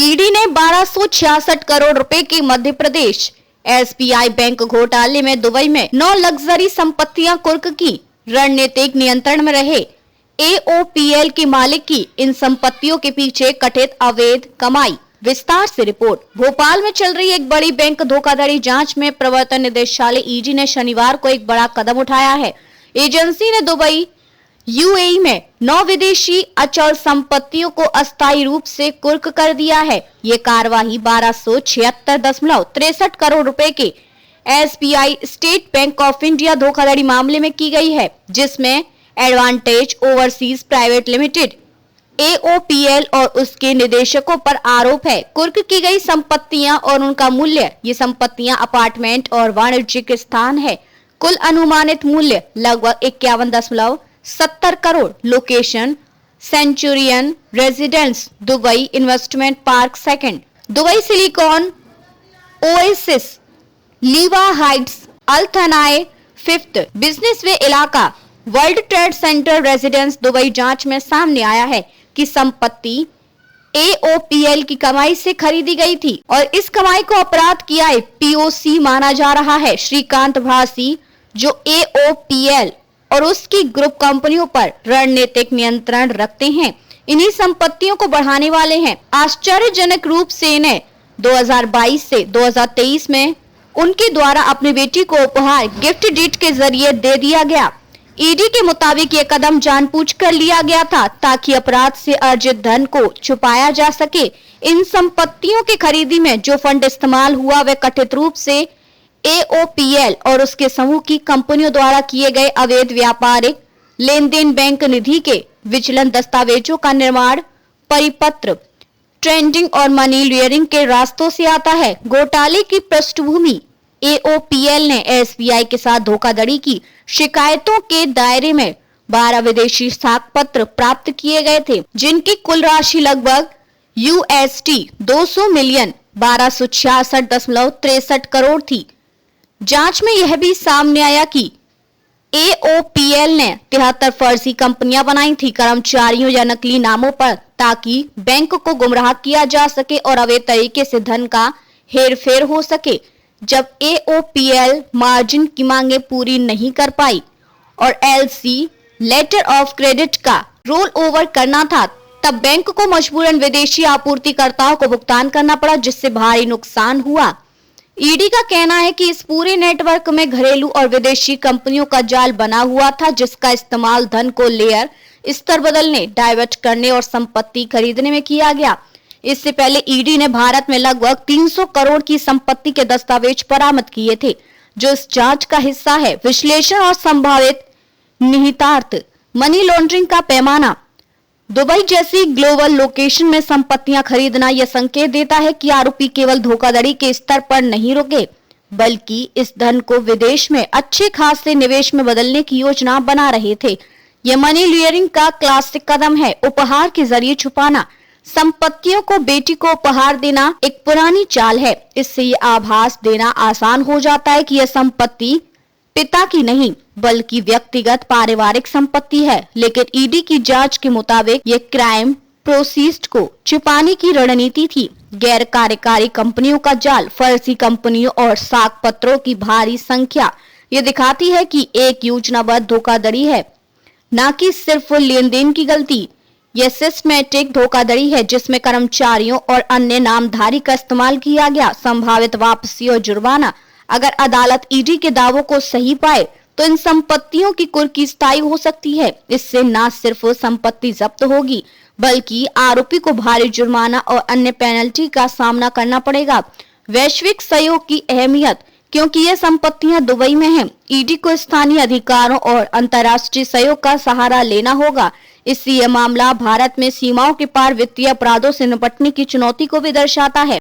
ED ने 1266 करोड़ रुपए के मध्य प्रदेश एसबीआई बैंक घोटाले में दुबई में 9 लग्जरी संपत्तियां कुर्क की। रणनीतिक नियंत्रण में रहे एओपीएल के मालिक की इन संपत्तियों के पीछे कथित अवैध कमाई। विस्तार से रिपोर्ट। भोपाल में चल रही एक बड़ी बैंक धोखाधड़ी जांच में प्रवर्तन निदेशालय ईडी ने शनिवार को एक बड़ा कदम उठाया है। एजेंसी ने दुबई यूएई में 9 विदेशी अचल संपत्तियों को अस्थायी रूप से कुर्क कर दिया है। ये कार्यवाही 1276.63 करोड़ रुपए के SBI state bank of India धोखाधड़ी मामले में की गई है, जिसमें एडवांटेज ओवरसीज प्राइवेट लिमिटेड एओपीएल और उसके निदेशकों पर आरोप है। कुर्क की गई संपत्तियां और उनका मूल्य। ये संपत्तियां अपार्टमेंट और वाणिज्यिक स्थान है। कुल अनुमानित मूल्य लगभग 51.70 crore. Location Centurion Residence Dubai Investment Park second, Dubai Silicon Oasis Liwa Heights अल्थनाए फिफ्थ बिजनेस वे इलाका World Trade Centre Residence Dubai. जांच में सामने आया है कि संपत्ति एओपीएल की कमाई से खरीदी गई थी और इस कमाई को अपराध किया है पीओसी माना जा रहा है। श्रीकांत भासी जो एओपीएल और उसकी ग्रुप कंपनियों पर रणनीतिक नियंत्रण रखते हैं, इन्हीं संपत्तियों को बढ़ाने वाले हैं। आश्चर्यजनक रूप से इन्हें 2022 से 2023 में उनके द्वारा अपनी बेटी को उपहार गिफ्ट डीड के जरिए दे दिया गया। ईडी के मुताबिक ये कदम जानबूझकर लिया गया था ताकि अपराध से अर्जित धन को छुपाया जा सके। इन संपत्तियों की खरीदी में जो फंड इस्तेमाल हुआ वह कथित रूप से एओपीएल और उसके समूह की कंपनियों द्वारा किए गए अवैध व्यापारिक लेन देन, बैंक निधि के विचलन, दस्तावेजों का निर्माण, परिपत्र, ट्रेडिंग और मनी लॉन्ड्रिंग के रास्तों से आता है। घोटाले की पृष्ठभूमि एओपीएल ने एसबीआई के साथ धोखाधड़ी की शिकायतों के दायरे में 12 विदेशी साख पत्र प्राप्त किए गए थे, जिनकी कुल राशि लगभग यूएसडी 200 मिलियन 1266.63 करोड़ थी। जांच में यह भी सामने आया कि एओपीएल ने 73 फर्जी कंपनियां बनाई थी कर्मचारियों या नकली नामों पर, ताकि बैंक को गुमराह किया जा सके और अवैध तरीके से धन का हेरफेर हो सके। जब एओपीएल मार्जिन की मांगे पूरी नहीं कर पाई और एलसी लेटर ऑफ क्रेडिट का रोल ओवर करना था, तब बैंक को मजबूरन विदेशी आपूर्तिकर्ताओं को भुगतान करना पड़ा, जिससे भारी नुकसान हुआ। ईडी का कहना है कि इस पूरे नेटवर्क में घरेलू और विदेशी कंपनियों का जाल बना हुआ था, जिसका इस्तेमाल धन को लेयर स्तर बदलने, डाइवर्ट करने और संपत्ति खरीदने में किया गया। इससे पहले ईडी ने भारत में लगभग 300 करोड़ की संपत्ति के दस्तावेज बरामद किए थे, जो इस जांच का हिस्सा है। विश्लेषण और संभावित निहितार्थ। मनी लॉन्ड्रिंग का पैमाना। दुबई जैसी ग्लोबल लोकेशन में संपत्तियां खरीदना यह संकेत देता है कि आरोपी केवल धोखाधड़ी के स्तर पर नहीं रुके, बल्कि इस धन को विदेश में अच्छे खासे निवेश में बदलने की योजना बना रहे थे। यह मनी लॉन्ड्रिंग का क्लासिक कदम है। उपहार के जरिए छुपाना। संपत्तियों को बेटी को उपहार देना एक पुरानी चाल है। इससे ये आभास देना आसान हो जाता है कि यह संपत्ति पिता की नहीं बल्कि व्यक्तिगत पारिवारिक संपत्ति है। लेकिन ईडी की जांच के मुताबिक ये क्राइम प्रोसीड को छिपाने की रणनीति थी। गैर कार्यकारी कंपनियों का जाल, फर्जी कंपनियों और साख पत्रों की भारी संख्या ये दिखाती है कि एक योजनाबद्ध धोखाधड़ी है, न कि सिर्फ लेन देन की गलती। यह सिस्टमैटिक धोखाधड़ी है जिसमें कर्मचारियों और अन्य नामधारी का इस्तेमाल किया गया। संभावित वापसी और जुर्माना। अगर अदालत ईडी के दावों को सही पाए तो इन संपत्तियों की कुर्की स्थायी हो सकती है। इससे न सिर्फ संपत्ति जब्त होगी बल्कि आरोपी को भारी जुर्माना और अन्य पेनल्टी का सामना करना पड़ेगा। वैश्विक सहयोग की अहमियत। क्योंकि ये संपत्तियां दुबई में हैं, ईडी को स्थानीय अधिकारों और अंतर्राष्ट्रीय सहयोग का सहारा लेना होगा। इससे यह मामला भारत में सीमाओं के पार वित्तीय अपराधों से निपटने की चुनौती को भी दर्शाता है।